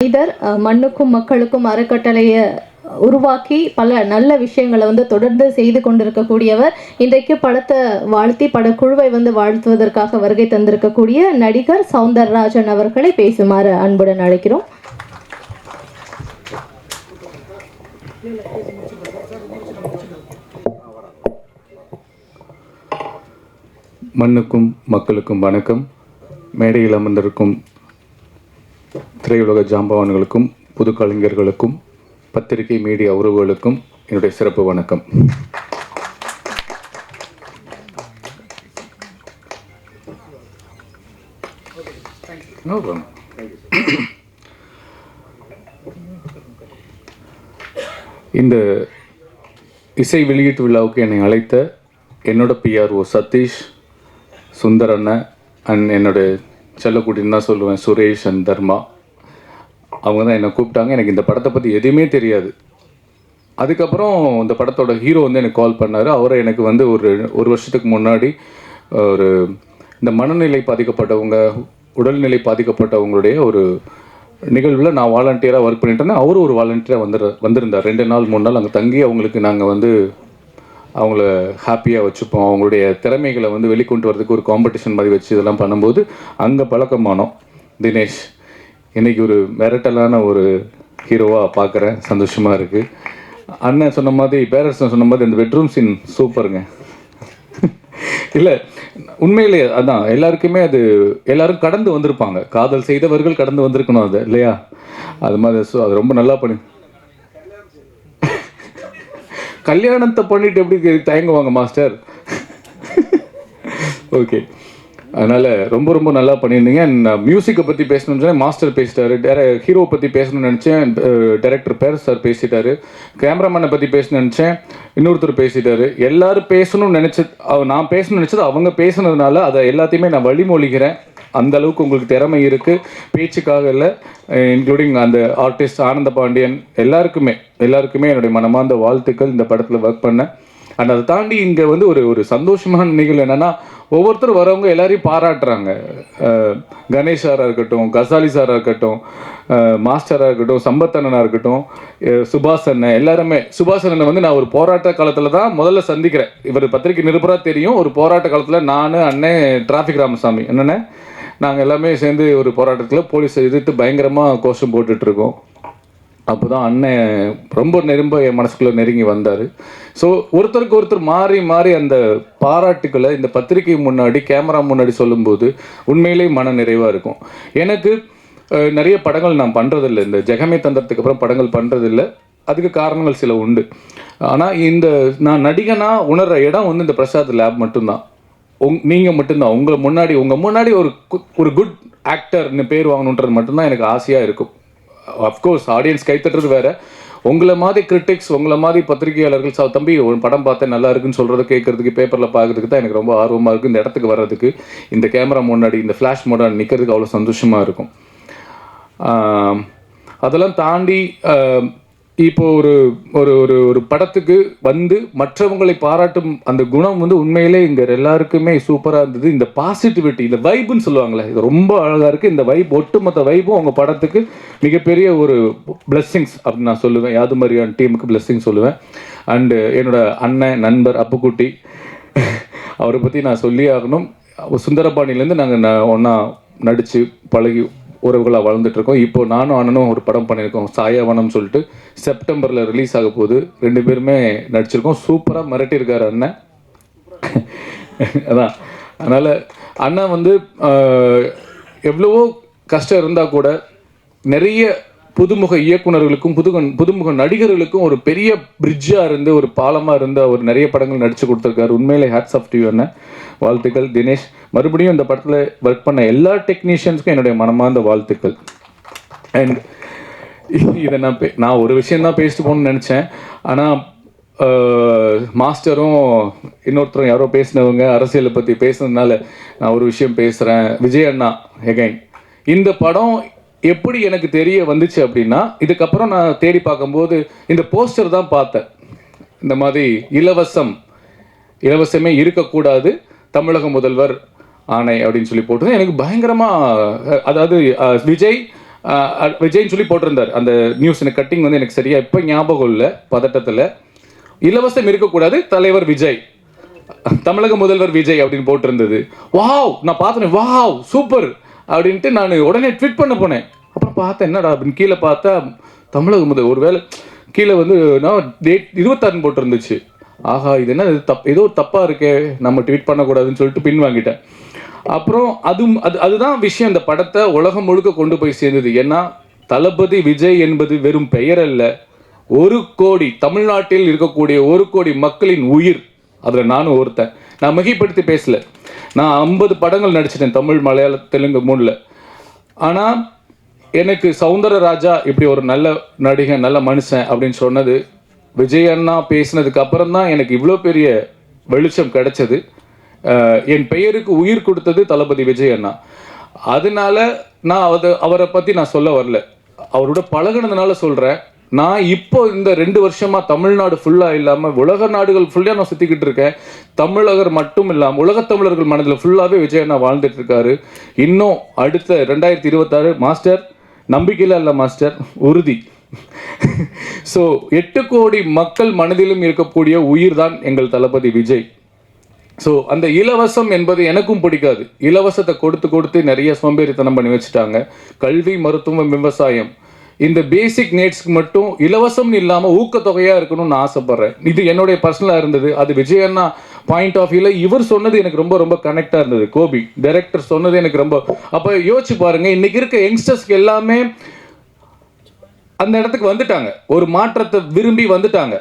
மனிதர் மண்ணுக்கும் மக்களுக்கும் அறக்கட்டளையை உருவாக்கி பல நல்ல விஷயங்களை தொடர்ந்து செய்து கொண்டிருக்கக்கூடியவர். இன்றைக்கு படத்தை வாழ்த்தி படக்குழுவை வாழ்த்துவதற்காக வருகை தந்திருக்கக்கூடிய நடிகர் சௌந்தரராஜன் அவர்களை பேசுமாறு அன்புடன் அழைக்கிறோம். மண்ணுக்கும் மக்களுக்கும் வணக்கம். மேடையில் அமர்ந்திருக்கும் திரையுலக ஜாம்பவான்களுக்கும் புது கலைஞர்களுக்கும் பத்திரிகை மீடியா உறவுகளுக்கும் என்னுடைய சிறப்பு வணக்கம். இந்த இசை வெளியீட்டு விழாவுக்கு என்னை அழைத்த என்னோட பிஆர்ஓ சதீஷ், சுந்தர் அண்ணன் அண்ட் என்னோட செல்லக்குட்டின்னு தான் சொல்லுவேன், சுரேஷ் அண்ட் தர்மா, அவங்க தான் என்னை கூப்பிட்டாங்க. எனக்கு இந்த படத்தை பற்றி எதுவுமே தெரியாது. அதுக்கப்புறம் இந்த படத்தோட ஹீரோ எனக்கு கால் பண்ணார். அவரை எனக்கு ஒரு வருஷத்துக்கு முன்னாடி இந்த மனநிலை பாதிக்கப்பட்டவங்க, உடல்நிலை பாதிக்கப்பட்டவங்களுடைய ஒரு நிகழ்வில் நான் வாலண்டியராக ஒர்க் பண்ணிட்டேன்னா அவரும் ஒரு வாலண்டியராக வந்திருந்தார். 2 நாள் 3 நாள் அங்கே தங்கி அவங்களுக்கு நாங்கள் அவங்கள ஹாப்பியாக வச்சுப்போம். அவங்களுடைய திறமைகளை வெளிக்கொண்டு வரதுக்கு ஒரு காம்படிஷன் மாதிரி வச்சு இதெல்லாம் பண்ணும்போது அங்கே பழக்கமானோம். தினேஷ் இன்றைக்கி ஒரு மிரட்டலான ஒரு ஹீரோவாக பார்க்குறேன், சந்தோஷமாக இருக்குது. அண்ணன் சொன்ன மாதிரி, பேரரசன் சொன்ன மாதிரி இந்த பெட்ரூம் சீன் சூப்பருங்க. இல்லை உண்மையிலே அதான் எல்லாருக்குமே எல்லாரும் கடந்து வந்திருப்பாங்க. காதல் செய்தவர்கள் கடந்து வந்திருக்கணும் அது இல்லையா? அது மாதிரி அது ரொம்ப நல்லா பண்ணி கல்யாணத்தை பண்ணிட்டு எப்படி தயங்குவாங்க மாஸ்டர்? ஓகே, அதனால் ரொம்ப ரொம்ப நல்லா பண்ணியிருந்தீங்க. மியூசிக்கை பற்றி பேசணும்னு சொன்னால் மாஸ்டர் பேசிட்டாரு. ஹீரோவை பற்றி பேசணும்னு நினச்சேன், டைரக்டர் பேர் சார் பேசிட்டாரு. கேமராமேனை பற்றி பேசணும்னு நினச்சேன், இன்னொருத்தர் பேசிட்டாரு. எல்லாரும் பேசணும்னு நான் பேசணும்னு நினச்சது அவங்க பேசுனதுனால அதை எல்லாத்தையுமே நான் வழிமொழிகிறேன். அந்த அளவுக்கு உங்களுக்கு திறமை இருக்குது, பேச்சுக்காக இல்லை. இன்க்ளூடிங் அந்த ஆர்டிஸ்ட் ஆனந்த பாண்டியன் எல்லாருக்குமே என்னுடைய மனமார்ந்த வாழ்த்துக்கள். இந்த படத்தில் ஒர்க் பண்ணேன். அண்ட் அதை தாண்டி இங்கே ஒரு சந்தோஷமான நிகழ்வு என்னென்னா, ஒவ்வொருத்தரும் வரவங்க எல்லாரையும் பாராட்டுறாங்க. கணேஷ் சாராக இருக்கட்டும், கசாலி சாராக இருக்கட்டும், மாஸ்டராக இருக்கட்டும், சம்பத்தண்ணனாக இருக்கட்டும், சுபாஷ் அண்ணன், எல்லாருமே. சுபாஷ் அண்ணனை நான் ஒரு போராட்ட காலத்தில் தான் முதல்ல சந்திக்கிறேன். இவர் பத்திரிகை நிருபராக தெரியும். ஒரு போராட்ட காலத்தில் நான், அண்ணன் டிராஃபிக் ராமசாமி என்னென்ன நாங்கள் எல்லாமே சேர்ந்து ஒரு போராட்டத்தில் போலீஸை எதிர்த்து பயங்கரமாக கோஷம் போட்டுட்ருக்கோம். அப்போ தான் அண்ணன் ரொம்ப என் மனசுக்குள்ளே நெருங்கி வந்தார். ஸோ ஒருத்தருக்கு ஒருத்தர் மாறி மாறி அந்த பாராட்டுக்களை இந்த பத்திரிகை முன்னாடி, கேமரா முன்னாடி சொல்லும்போது உண்மையிலேயே மன நிறைவாக இருக்கும். எனக்கு நிறைய படங்கள் நான் பண்ணுறதில்லை. இந்த ஜெகமே தந்தத்துக்கு அப்புறம் படங்கள் பண்ணுறதில்லை. அதுக்கு காரணங்கள் சில உண்டு. ஆனால் நான் நடிகனாக உணர்கிற இடம் இந்த பிரசாத் லேப் மட்டும்தான். நீங்கள் மட்டும்தான். உங்கள் முன்னாடி ஒரு குட் ஆக்டர்னு பேர் வாங்கணுன்றது மட்டும்தான் எனக்கு ஆசையாக இருக்கும். அஃப்கோர்ஸ் ஆடியன்ஸ் கைத்தட்டுறது வேறு. உங்களை மாதிரி கிரிட்டிக்ஸ், உங்களை மாதிரி பத்திரிகையாளர்கள் தம்பி ஒரு படம் பார்த்தேன் நல்லா இருக்குன்னு சொல்கிறத கேட்குறதுக்கு, பேப்பரில் பார்க்குறதுக்கு தான் எனக்கு ரொம்ப ஆர்வமாக இருக்குது. இந்த இடத்துக்கு வர்றதுக்கு, இந்த கேமரா முன்னாடி, இந்த ஃப்ளாஷ் மோடாக நிற்கிறதுக்கு அவ்வளோ சந்தோஷமாக இருக்கும். அதெல்லாம் தாண்டி இப்போ ஒரு படத்துக்கு மற்றவங்களை பாராட்டும் அந்த குணம் உண்மையிலே இங்கே எல்லாருக்குமே சூப்பராக இருந்தது. இந்த பாசிட்டிவிட்டி, இந்த வைப்புன்னு சொல்லுவாங்களே, இது ரொம்ப அழகாக இருக்குது. இந்த வைப், ஒட்டுமொத்த வைப்பும் உங்கள் படத்துக்கு மிகப்பெரிய ஒரு பிளெஸ்ஸிங்ஸ் அப்படின்னு நான் சொல்லுவேன். யாது மாதிரியான டீமுக்கு பிளெஸ்ஸிங் சொல்லுவேன். அண்டு என்னோட அண்ணன் நண்பர் அப்புக்குட்டி, அவரை பற்றி நான் சொல்லி ஆகணும். சுந்தரபாணிலேருந்து நாங்கள் ஒன்றா நடித்து பழகி உறவுகளாக வளர்ந்துட்டுருக்கோம். இப்போ நானும் அண்ணனும் ஒரு படம் பண்ணியிருக்கோம், சாயாவனம் சொல்லிட்டு. செப்டம்பரில் ரிலீஸ் ஆக போகுது. 2 பேருமே நடிச்சிருக்கோம். சூப்பராக மிரட்டியிருக்காரு அண்ணன். அதான் அதனால் அண்ணன் எவ்வளவோ கஷ்டம் இருந்தால் கூட நிறைய புதுமுக இயக்குநர்களுக்கும் புதுமுக நடிகர்களுக்கும் ஒரு பெரிய பிரிட்ஜாக இருந்து, ஒரு பாலமாக இருந்து அவர் நிறைய படங்கள் நடித்து கொடுத்துருக்காரு. உண்மையிலே ஹேட்ஸ் ஆஃப் டு யூ அண்ணன். வாழ்த்துக்கள். தினேஷ், மறுபடியும் இந்த படத்தில் ஒர்க் பண்ண எல்லா டெக்னீஷியன்ஸ்க்கும் என்னுடைய மனமார்ந்த வாழ்த்துக்கள். அண்ட் இதை நான் ஒரு விஷயந்தான் பேசிட்டு போகணுன்னு நினச்சேன். ஆனால் மாஸ்டரும் இன்னொருத்தரும் யாரோ பேசினவங்க அரசியலை பற்றி பேசுனதுனால நான் ஒரு விஷயம் பேசுகிறேன். விஜய் அண்ணா எகைன், இந்த படம் எப்படி எனக்கு தெரிய வந்துச்சு அப்படின்னா, இதுக்கப்புறம் நான் தேடி பார்க்கும்போது இந்த போஸ்டர் தான் பார்த்தேன். இந்த மாதிரி இலவசமே இருக்கக்கூடாது, தமிழக முதல்வர் ஆணை அப்படின்னு சொல்லி போட்டு எனக்கு பயங்கரமாக, அதாவது விஜய் விஜய்ன்னு சொல்லி போட்டிருந்தார் அந்த நியூஸ். எனக்கு கட்டிங் வந்து எனக்கு சரியா இப்போ ஞாபகம் இல்லை, பதட்டத்தில். இலவசம் இருக்கக்கூடாது, தலைவர் விஜய், தமிழக முதல்வர் விஜய் அப்படின்னு போட்டிருந்தது. வாவ், நான் பார்த்தேன், வாவ் சூப்பர் அப்படின்ட்டு நான் உடனே ட்வீட் பண்ண போனேன். அப்புறம் பார்த்தேன் என்னடா அப்படின்னு கீழே பார்த்தா தமிழக முதல் ஒருவேளை கீழே வந்து நான் டேட் 26 போட்டிருந்துச்சு. ஆஹா, இது என்ன ஏதோ தப்பாக இருக்கே, நம்ம ட்வீட் பண்ணக்கூடாதுன்னு சொல்லிட்டு பின் வாங்கிட்டேன். அப்புறம் அதுதான் விஷயம், இந்த படத்தை உலகம் முழுக்க கொண்டு போய் சேர்ந்தது. ஏன்னா தளபதி விஜய் என்பது வெறும் பெயர் அல்ல, 1 கோடி தமிழ்நாட்டில் இருக்கக்கூடிய 1 கோடி மக்களின் உயிர். அதில் நானும் ஒருத்தன். நான் மிகைப்படுத்தி பேசல. நான் 50 படங்கள் நடிச்சிட்டேன், தமிழ் மலையாள தெலுங்கு 3ல். ஆனால் எனக்கு சௌந்தரராஜா இப்படி ஒரு நல்ல நடிகன், நல்ல மனுஷன் அப்படின்னு சொன்னது விஜய் அண்ணா பேசினதுக்கு அப்புறம் தான் எனக்கு இவ்வளோ பெரிய வெளிச்சம் கிடைச்சது. என் பெயருக்கு உயிர் கொடுத்தது தளபதி விஜய் அண்ணா. அதனால நான் அவரை பற்றி நான் சொல்ல வரல, அவரோட பழகினதுனால சொல்கிறேன். நான் இப்போ இந்த 2 வருஷமா தமிழ்நாடு ஃபுல்லாக இல்லாமல் உலக நாடுகள் ஃபுல்லாக நான் சுற்றிக்கிட்டு இருக்கேன். தமிழகர் மட்டும் இல்லாமல் உலகத் தமிழர்கள் மனதில் ஃபுல்லாகவே விஜய் அண்ணா வாழ்ந்துட்டு இருக்காரு. இன்னும் அடுத்த 2026 மாஸ்டர் நம்பிக்கையில் அல்ல மாஸ்டர், உறுதி. ஸோ 8 கோடி மக்கள் மனதிலும் இருக்கக்கூடிய உயிர் தான் எங்கள் தளபதி விஜய். ஸோ அந்த இலவசம் என்பது எனக்கும் பிடிக்காது. இலவசத்தை கொடுத்து நிறைய சோம்பேறித்தனம் பண்ணி வச்சுட்டாங்க. கல்வி, மருத்துவம், விவசாயம், இந்த பேசிக் நீட்ஸ்க்கு மட்டும் இலவசம் இல்லாமல் ஊக்கத்தொகையாக இருக்கணும்னு நான் ஆசைப்பட்றேன். இது என்னுடைய பர்சனலாக இருந்தது. அது விஜய் அண்ணா பாயிண்ட் ஆஃப் வியூவில் இவர் சொன்னது எனக்கு ரொம்ப ரொம்ப கனெக்டாக இருந்தது. கோபி டைரக்டர் சொன்னது எனக்கு ரொம்ப. அப்போ யோசிச்சு பாருங்கள், இன்றைக்கி இருக்க யங்ஸ்டர்ஸ்க்கு எல்லாமே அந்த இடத்துக்கு வந்துட்டாங்க, ஒரு மாற்றத்தை விரும்பி வந்துட்டாங்க.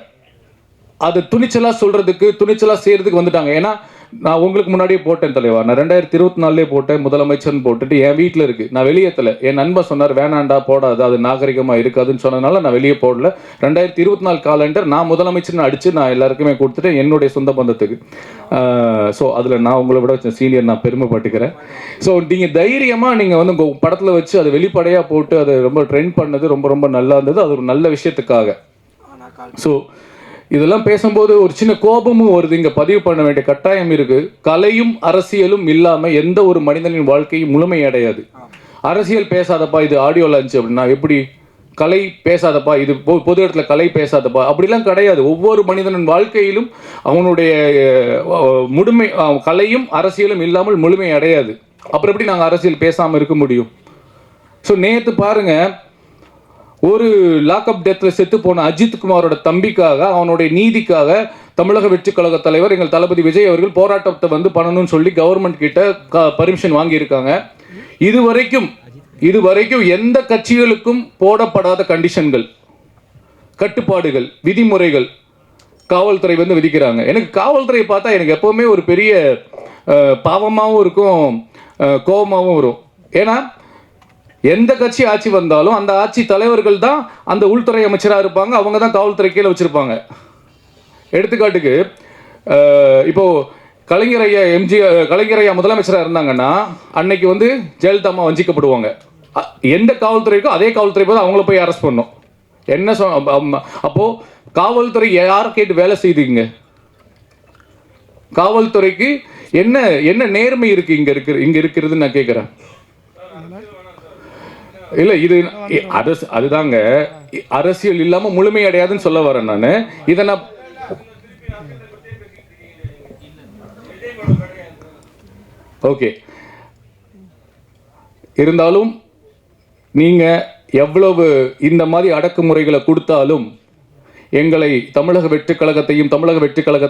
அதை துணிச்சலாக சொல்கிறதுக்கு, துணிச்சலாக செய்கிறதுக்கு வந்துட்டாங்க. ஏன்னா நான் உங்களுக்கு முன்னாடியே போட்டேன் தலைவா, நான் 2024 போட்டேன், முதலமைச்சர்னு போட்டுட்டு என் வீட்டில் இருக்குது. நான் வெளியேற்றலை. என் நண்பர் சொன்னார் வேணாண்டா போடாது, அது நாகரிகமாக இருக்காதுன்னு சொன்னதுனால நான் வெளியே போடல. 2024 காலண்டர் நான் முதலமைச்சர்னு அடித்து நான் எல்லாருக்குமே கொடுத்துட்டேன், என்னுடைய சொந்த பந்தத்துக்கு. ஸோ அதில் நான் உங்களை விட வச்ச சீனியர், நான் பெருமைப்பட்டுக்கிறேன். ஸோ நீங்கள் தைரியமாக நீங்கள் வந்து உங்கள் படத்தில் வச்சு அதை வெளிப்படையாக போட்டு அதை ரொம்ப ட்ரெண்ட் பண்ணது ரொம்ப ரொம்ப நல்லா இருந்தது. அது ஒரு நல்ல விஷயத்துக்காக. ஸோ இதெல்லாம் பேசும்போது ஒரு சின்ன கோபமும் வருது, இங்கே பதிவு பண்ண வேண்டிய கட்டாயம் இருக்குது. கலையும் அரசியலும் இல்லாமல் எந்த ஒரு மனிதனின் வாழ்க்கையும் முழுமையடையாது. அரசியல் பேசாதப்பா, இது ஆடியோ லான்ச் அப்படின்னா எப்படி? கலை பேசாதப்பா, இது பொது இடத்துல கலை பேசாதப்பா, அப்படிலாம் கிடையாது. ஒவ்வொரு மனிதனின் வாழ்க்கையிலும் அவனுடைய கலையும் அரசியலும் இல்லாமல் முழுமை அடையாது. அப்புறம் எப்படி நாங்கள் அரசியல் பேசாமல் இருக்க முடியும்? ஸோ நேற்று பாருங்கள், ஒரு லாக்அப் டெத்தில் செத்து போன அஜித் குமாரோட தம்பிக்காக, அவனுடைய நீதிக்காக தமிழக வெற்றி கழக தலைவர் எங்கள் தளபதி விஜய் அவர்கள் போராட்டத்தை வந்து பண்ணணும்னு சொல்லி கவர்மெண்ட் கிட்ட பர்மிஷன் வாங்கியிருக்காங்க. இதுவரைக்கும் எந்த கட்சிகளுக்கும் போடப்படாத கண்டிஷன்கள், கட்டுப்பாடுகள், விதிமுறைகள் காவல்துறை வந்து விதிக்கிறாங்க. எனக்கு காவல்துறையை பார்த்தா எனக்கு எப்பவுமே ஒரு பெரிய பாவமாகவும் இருக்கும், கோபமாகவும் வரும். ஏன்னா எந்த கட்சி ஆட்சி வந்தாலும் அந்த ஆட்சி தலைவர்கள் தான் அந்த உள்துறை அமைச்சராக இருப்பாங்க, அவங்க தான் காவல்துறை கீழே வச்சுருப்பாங்க. எடுத்துக்காட்டுக்கு இப்போது கலைஞர் ஐயா முதலமைச்சராக இருந்தாங்கன்னா அன்னைக்கு வந்து ஜெயலலிதா அம்மா வஞ்சிக்கப்படுவாங்க. எந்த காவல்துறைக்கோ அதே காவல்துறை போது அவங்கள போய் அரெஸ்ட் பண்ணும். என்ன அப்போது காவல்துறை யாரை கேட்டு வேலை செய்துங்க? காவல்துறைக்கு என்ன நேர்மை இருக்குது இங்கே இருக்கிறதுன்னு நான் கேட்குறேன். இல்லை, இது அதுதாங்க, அரசியல் இல்லாமல் முழுமை அடையாதுன்னு சொல்ல வரேன் நான். இதை நான் ஓகே இருந்தாலும் நீங்கள் எவ்வளவு இந்த மாதிரி அடக்குமுறைகளை கொடுத்தாலும் எங்களை தமிழக வெற்றிக் கழகத்தையும் தமிழக வெற்றிக் கழக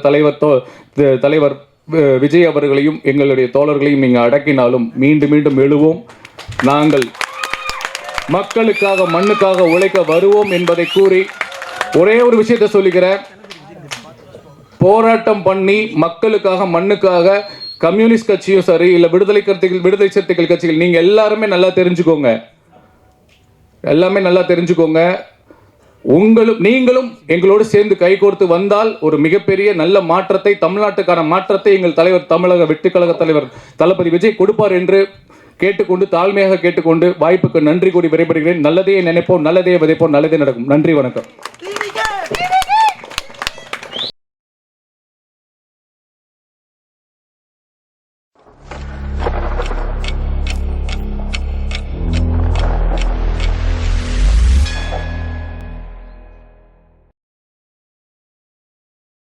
தலைவர் விஜய் அவர்களையும் எங்களுடைய தோழர்களையும் நீங்கள் அடக்கினாலும் மீண்டும் மீண்டும் எழுவோம். நாங்கள் மக்களுக்காக மண்ணுக்காக உழைக்க வருவோம் என்பதை கூறி ஒரே ஒரு விஷயத்தை சொல்லிக்கிறேன். போராட்டம் பண்ணி மக்களுக்காக மண்ணுக்காக கம்யூனிஸ்ட் கட்சியும் சரி, இல்லை விடுதலை சிறுத்தைகள் கட்சிகள், நீங்கள் எல்லாருமே நல்லா தெரிஞ்சுக்கோங்க. நீங்களும் எங்களோடு சேர்ந்து கைகோர்த்து வந்தால் ஒரு மிகப்பெரிய நல்ல மாற்றத்தை, தமிழ்நாட்டுக்கான மாற்றத்தை எங்கள் தலைவர் தமிழக வெற்றிக் கழக தலைவர் தளபதி விஜய் கொடுப்பார் என்று தாழ்மையாக கேட்டுக்கொண்டு வாய்ப்புக்கு நன்றி கூறி விடைபெறுகிறேன். நல்லதே நினைப்போம், நல்லதே விதைப்போம், நல்லதே நடக்கும். நன்றி, வணக்கம்.